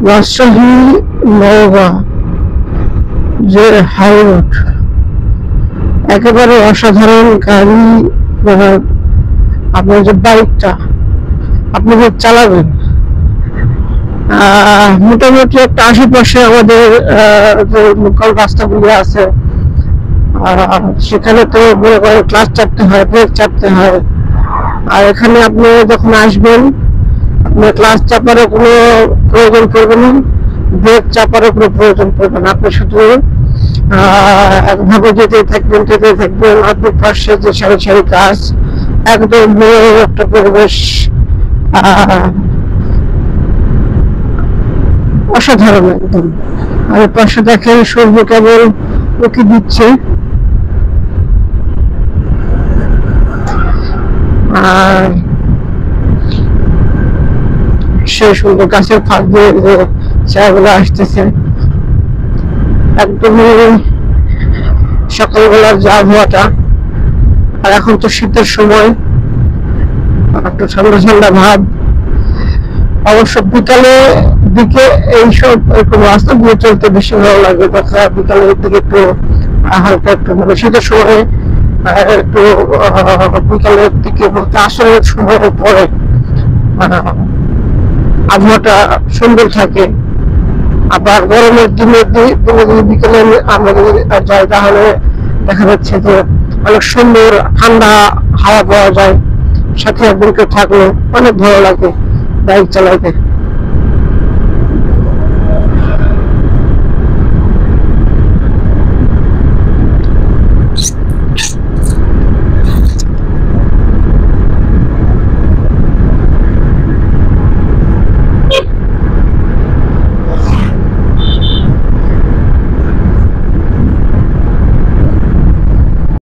রাজশাহী নওগাঁ যে high road, একেবারে অসাধারণ গাড়ি। আপনার যে বাইকটা আপনি যে চালাবেন, মোটামুটি একটা আশেপাশে আমাদের যে লোকাল রাস্তাগুলি আছে সেখানে তো মনে করেন ক্লাচ চাপতে হয়, ব্রেক চাপতে হয়। আর এখানে আপনি যখন আসবেন, আপনার ক্লাচ চাপারও কোনো প্রয়োজন পড়বে না, ব্রেক চাপারও কোনো প্রয়োজন পড়বে না। আপনি শুধু একভাবে যেতে থাকবেন, আপনার পাশে যে সারি সারি গাছ, একদম একটা পরিবেশ, অসাধারণ একদম। আর পাশে দেখেন সূর্য কেবল উঁকি দিচ্ছে, আর সেই সুন্দর গাছের ফাঁক দিয়ে যে ছায়াগুলো আসতেছে, একদমই সকালবেলার যে আবহাওয়াটা। আর এখন তো শীতের সময়, একটু ঠান্ডা ঠান্ডা ভাব। অবশ্য বিকালে দিকে এইসব এরকম রাস্তা দিয়ে চলতে বেশি ভালো লাগে। দেখা বিকালের দিকে একটু হালকা একটু মানে শীতের সময় একটু বিকালের দিকে বলতে আসরের সময় পরে আবহাওয়াটা সুন্দর থাকে। আবার গরমের দিনে বিকেলে আমরা যদি যাই তাহলে দেখা যাচ্ছে যে অনেক সুন্দর ঠান্ডা হাওয়া পাওয়া যায়, সাথে একদিন কেউ থাকলে অনেক ভালো লাগে বাইক চালাতে।